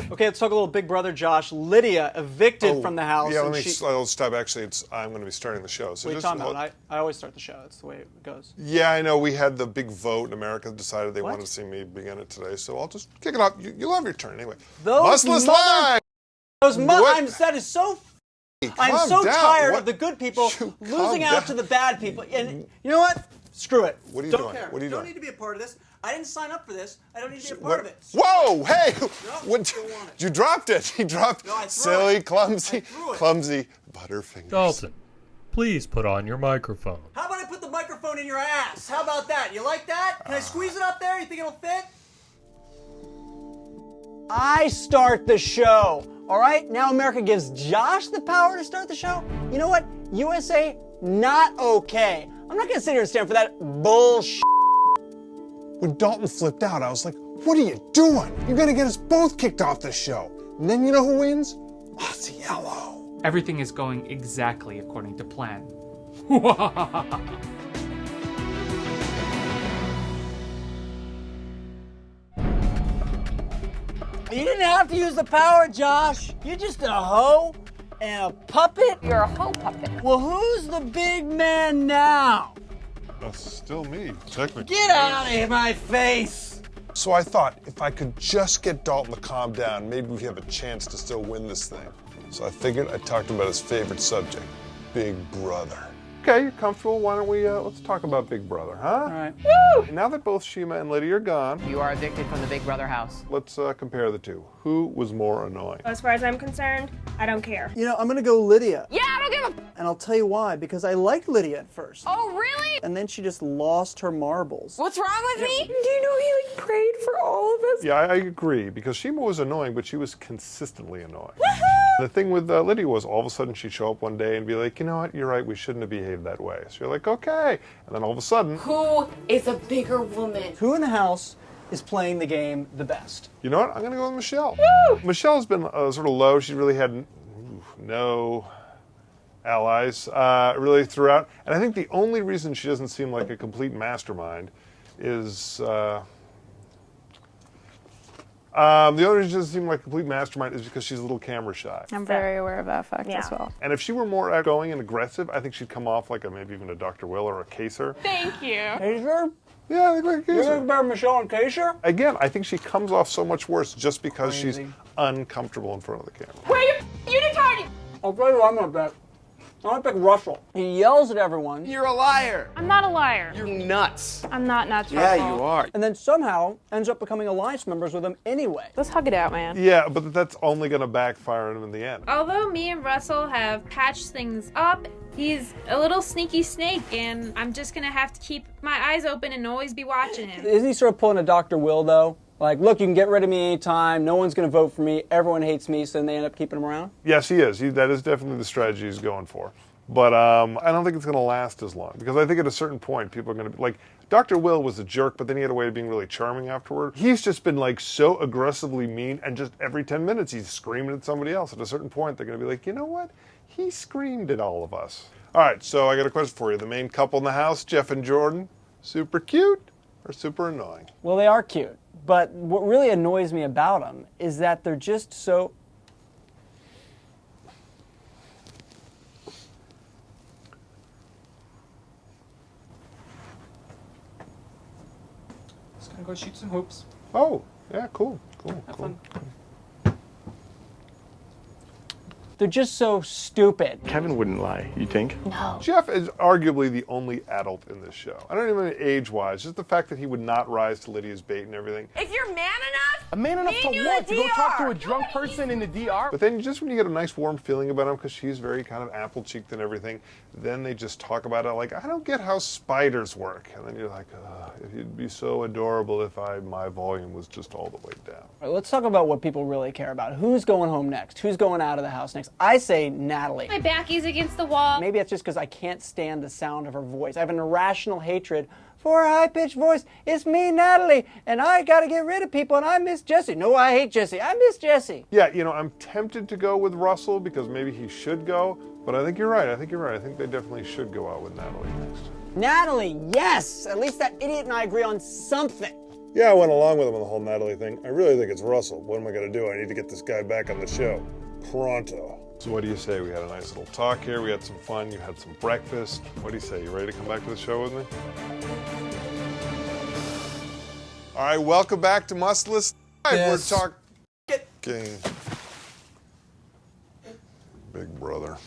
Okay, let's talk a little Big Brother, Josh. Lydia evicted from the house. Yeah, I'll stop. Actually, I'm going to be starting the show. So what are you talking about? I always start the show. That's the way it goes. Yeah, I know. We had the big vote, and America decided they wanted to see me begin it today. So I'll just kick it off. You'll have your turn anyway. Muscless line! That is so... I'm so tired of the good people losing out to the bad people. And you know what? Screw it. What are you doing? What are you doing? Don't need to be a part of this. I didn't sign up for this. I don't need to be a part of it. Whoa! Hey! No, what? You dropped it. You dropped. No, I threw silly, it. clumsy, clumsy Butterfingers. Dalton, please put on your microphone. How about I put the microphone in your ass? How about that? You like that? Can I squeeze it up there? You think it'll fit? I start the show. All right? Now America gives Josh the power to start the show. You know what? USA, not okay. I'm not going to sit here and stand for that bullshit. When Dalton flipped out, I was like, what are you doing? You're going to get us both kicked off the show. And then you know who wins? Ozziello. Everything is going exactly according to plan. You didn't have to use the power, Josh. You're just a hoe and a puppet. You're a hoe puppet. Well, who's the big man now? That's still me, technically. Get out of my face! So I thought, if I could just get Dalton to calm down, maybe we have a chance to still win this thing. So I figured I'd talk to him about his favorite subject, Big Brother. Okay, you're comfortable. Why don't we, let's talk about Big Brother, huh? All right. Woo! Now that both Shima and Lydia are gone, You are evicted from the Big Brother house. let's compare the two. Who was more annoying? As far as I'm concerned, I don't care. You know, I'm gonna go Lydia. Yeah, I don't give a... And I'll tell you why. Because I liked Lydia at first. Oh, really? And then she just lost her marbles. What's wrong with me? Do you know he, prayed for all of us? Yeah, I agree, because Shima was annoying, but she was consistently annoying. The thing with Lydia was all of a sudden she'd show up one day and be like, you know what, you're right, we shouldn't have behaved that way. So you're like, okay. And then all of a sudden... Who is a bigger woman? Who in the house is playing the game the best? You know what, I'm going to go with Michelle. Woo! Michelle's been sort of low. She really had no allies really throughout. And I think the only reason she doesn't seem like a complete mastermind is... the only reason she doesn't seem like a complete mastermind is because she's a little camera shy. I'm very aware of that fact as well. And if she were more outgoing and aggressive, I think she'd come off like maybe even a Dr. Will or a Kaser. Thank you. Kaser? Yeah, I think like a You Kaser. think about Michelle and Kaser? Again, I think she comes off so much worse just because she's uncomfortable in front of the camera. Where are you unitarded? I'll tell you what I'm gonna bet. I'm gonna pick Russell. He yells at everyone. You're a liar. I'm not a liar. You're nuts. I'm not nuts. Yeah, Russell. you are. And then somehow ends up becoming alliance members with him anyway. Let's hug it out, man. Yeah, but that's only going to backfire on him in the end. Although me and Russell have patched things up, he's a little sneaky snake, and I'm just gonna have to keep my eyes open and always be watching him. Isn't he sort of pulling a Dr. Will, though? Like, look, you can get rid of me anytime. No one's going to vote for me. Everyone hates me, so then they end up keeping him around? Yes, he is. That is definitely the strategy he's going for. But I don't think it's going to last as long. Because I think at a certain point, people are going to be like, Dr. Will was a jerk, but then he had a way of being really charming afterward. He's just been like so aggressively mean, and just every 10 minutes he's screaming at somebody else. At a certain point, they're going to be like, you know what? He screamed at all of us. All right, so I got a question for you. The main couple in the house, Jeff and Jordan, super cute or super annoying? Well, they are cute. But what really annoys me about them is that they're just so... Just gonna go shoot some hoops. Oh, yeah, cool. Have fun. They're just so stupid. Kevin wouldn't lie, you think? No. Jeff is arguably the only adult in this show. I don't even mean age-wise, just the fact that he would not rise to Lydia's bait and everything. If you're man enough, A man enough to you what? the To go talk to DR. a drunk person in the DR? But then just when you get a nice warm feeling about him, because she's very kind of apple-cheeked and everything, then they just talk about it like, I don't get how spiders work. And then you're like, it'd be so adorable if my volume was just all the way down. All right, let's talk about what people really care about. Who's going home next? Who's going out of the house next? I say Natalie. My backy's against the wall. Maybe that's just because I can't stand the sound of her voice. I have an irrational hatred for a high-pitched voice. It's me, Natalie, and I got to get rid of people, and I miss Jesse. No, I hate Jesse. I miss Jesse. Yeah, you know, I'm tempted to go with Russell because maybe he should go, but I think you're right. I think they definitely should go out with Natalie next. Natalie, yes! At least that idiot and I agree on something. Yeah, I went along with him on the whole Natalie thing. I really think it's Russell. What am I going to do? I need to get this guy back on the show. Pronto. So what do you say? We had a nice little talk here. We had some fun. You had some breakfast. What do you say? You ready to come back to the show with me? All right, welcome back to Mustless. Yes. We're talking Big Brother.